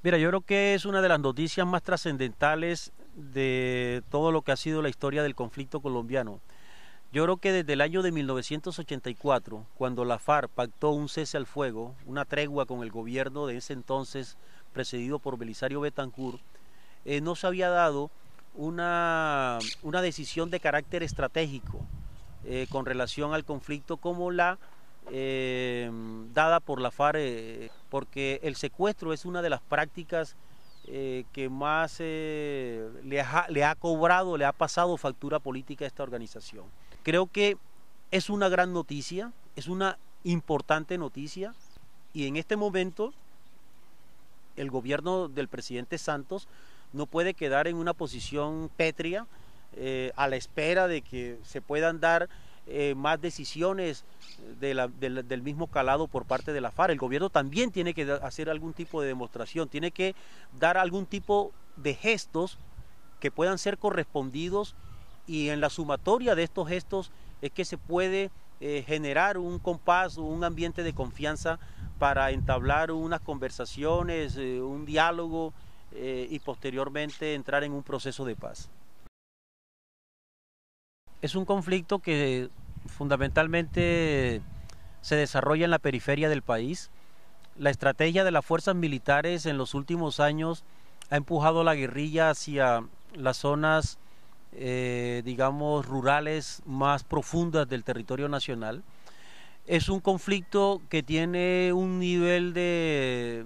Mira, yo creo que es una de las noticias más trascendentales de todo lo que ha sido la historia del conflicto colombiano. Yo creo que desde el año de 1984, cuando la FARC pactó un cese al fuego, una tregua con el gobierno de ese entonces, presidido por Belisario Betancur, no se había dado una decisión de carácter estratégico con relación al conflicto como la dada por la FARC, porque el secuestro es una de las prácticas que más le ha cobrado, le ha pasado factura política a esta organización. Creo que es una gran noticia, es una importante noticia, y en este momento el gobierno del presidente Santos no puede quedar en una posición pétrea a la espera de que se puedan dar más decisiones del mismo calado por parte de la FARC. El gobierno también tiene que hacer algún tipo de demostración, tiene que dar algún tipo de gestos que puedan ser correspondidos, y en la sumatoria de estos gestos es que se puede generar un compás, un ambiente de confianza para entablar unas conversaciones, un diálogo y posteriormente entrar en un proceso de paz. Es un conflicto que fundamentalmente se desarrolla en la periferia del país. La estrategia de las fuerzas militares en los últimos años ha empujado a la guerrilla hacia las zonas, digamos, rurales más profundas del territorio nacional. Es un conflicto que tiene un nivel de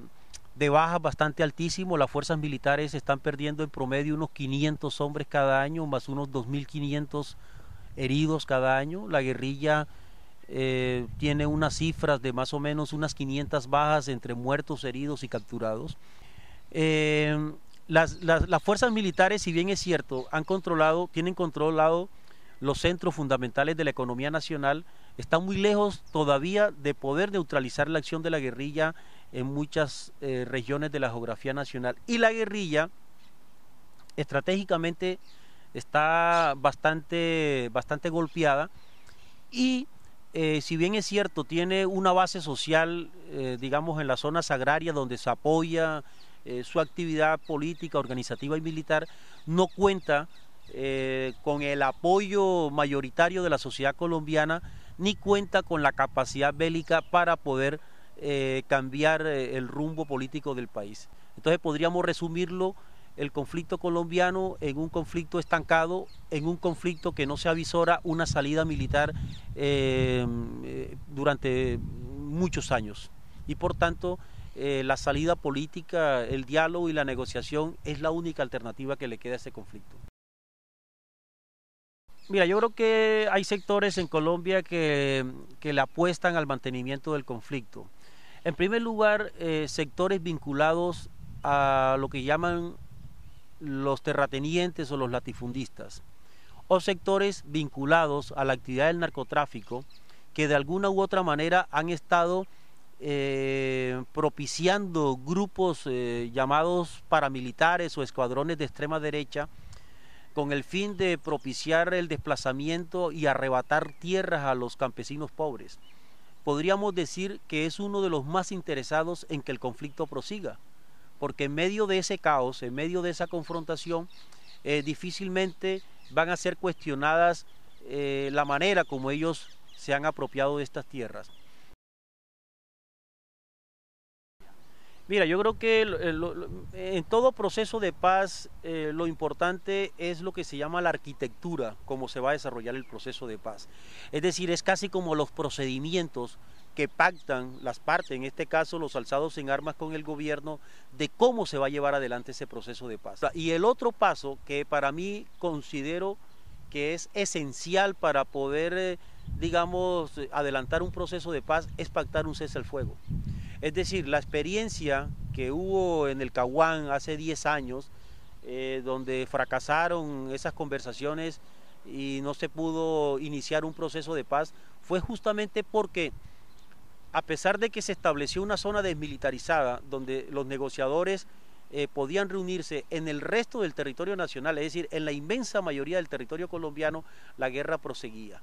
bajas bastante altísimo. Las fuerzas militares están perdiendo en promedio unos 500 hombres cada año, más unos 2.500 heridos cada año. La guerrilla tiene unas cifras de más o menos unas 500 bajas entre muertos, heridos y capturados. Las fuerzas militares, si bien es cierto, tienen controlado los centros fundamentales de la economía nacional, están muy lejos todavía de poder neutralizar la acción de la guerrilla en muchas regiones de la geografía nacional. Y la guerrilla estratégicamente está bastante golpeada, y si bien es cierto, tiene una base social, digamos, en las zonas agrarias donde se apoya su actividad política, organizativa y militar, no cuenta con el apoyo mayoritario de la sociedad colombiana, ni cuenta con la capacidad bélica para poder cambiar el rumbo político del país. Entonces podríamos resumirlo, el conflicto colombiano, en un conflicto estancado, en un conflicto que no se avisora una salida militar durante muchos años. Y por tanto, la salida política, el diálogo y la negociación es la única alternativa que le queda a este conflicto. Mira, yo creo que hay sectores en Colombia que le apuestan al mantenimiento del conflicto. En primer lugar, sectores vinculados a lo que llaman los terratenientes o los latifundistas, o sectores vinculados a la actividad del narcotráfico, que de alguna u otra manera han estado propiciando grupos llamados paramilitares o escuadrones de extrema derecha, con el fin de propiciar el desplazamiento y arrebatar tierras a los campesinos pobres. Podríamos decir que es uno de los más interesados en que el conflicto prosiga, porque en medio de ese caos, en medio de esa confrontación, difícilmente van a ser cuestionadas la manera como ellos se han apropiado de estas tierras. Mira, yo creo que en todo proceso de paz lo importante es lo que se llama la arquitectura, cómo se va a desarrollar el proceso de paz. Es decir, es casi como los procedimientos que pactan las partes, en este caso los alzados en armas con el gobierno, de cómo se va a llevar adelante ese proceso de paz. Y el otro paso que para mí considero que es esencial para poder, digamos, adelantar un proceso de paz es pactar un cese al fuego. Es decir, la experiencia que hubo en el Caguán hace 10 años, donde fracasaron esas conversaciones y no se pudo iniciar un proceso de paz, fue justamente porque, a pesar de que se estableció una zona desmilitarizada donde los negociadores podían reunirse en el resto del territorio nacional, es decir, en la inmensa mayoría del territorio colombiano, la guerra proseguía.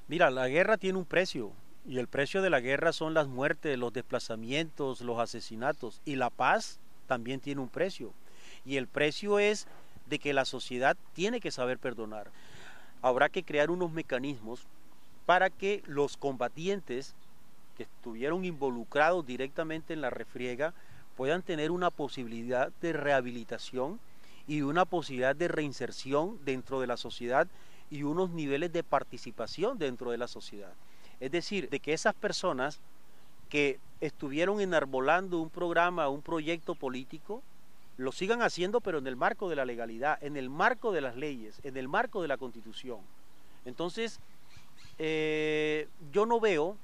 Mira, la guerra tiene un precio, Y el precio de la guerra son las muertes, los desplazamientos, los asesinatos. Y la paz también tiene un precio. Y el precio es de que la sociedad tiene que saber perdonar. Habrá que crear unos mecanismos para que los combatientes que estuvieron involucrados directamente en la refriega puedan tener una posibilidad de rehabilitación y una posibilidad de reinserción dentro de la sociedad y unos niveles de participación dentro de la sociedad. Es decir, de que esas personas que estuvieron enarbolando un programa, un proyecto político, lo sigan haciendo, pero en el marco de la legalidad, en el marco de las leyes, en el marco de la Constitución. Entonces, yo no veo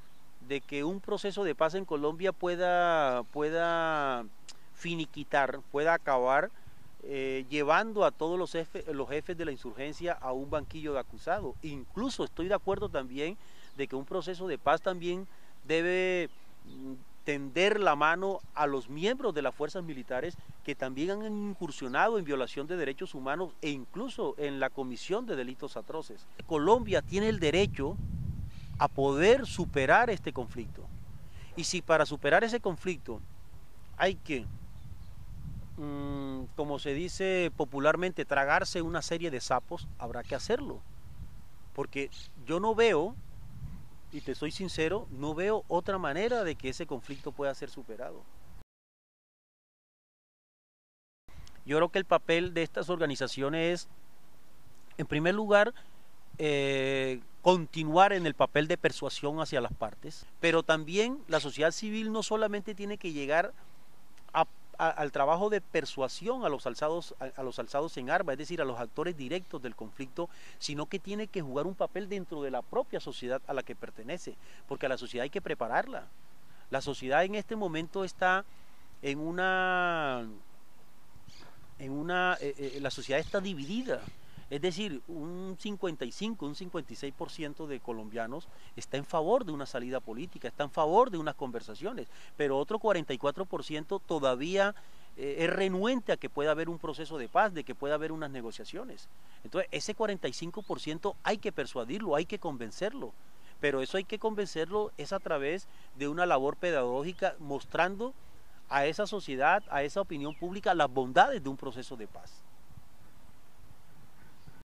de que un proceso de paz en Colombia pueda finiquitar, pueda acabar llevando a todos los jefes de la insurgencia a un banquillo de acusado. Incluso estoy de acuerdo también de que un proceso de paz también debe tender la mano a los miembros de las fuerzas militares que también han incursionado en violación de derechos humanos e incluso en la comisión de delitos atroces. Colombia tiene el derecho a poder superar este conflicto. Y si para superar ese conflicto hay que, como se dice popularmente, tragarse una serie de sapos, habrá que hacerlo. Porque yo no veo, y te soy sincero, no veo otra manera de que ese conflicto pueda ser superado. Yo creo que el papel de estas organizaciones es, en primer lugar, continuar en el papel de persuasión hacia las partes, pero también la sociedad civil no solamente tiene que llegar al trabajo de persuasión a los alzados en armas, es decir, a los actores directos del conflicto, sino que tiene que jugar un papel dentro de la propia sociedad a la que pertenece, porque a la sociedad hay que prepararla. La sociedad en este momento está la sociedad está dividida. Es decir, un 55, un 56% de colombianos está en favor de una salida política, está en favor de unas conversaciones, pero otro 44% todavía es renuente a que pueda haber un proceso de paz, de que pueda haber unas negociaciones. Entonces, ese 45% hay que persuadirlo, hay que convencerlo, pero eso hay que convencerlo es a través de una labor pedagógica mostrando a esa sociedad, a esa opinión pública, las bondades de un proceso de paz.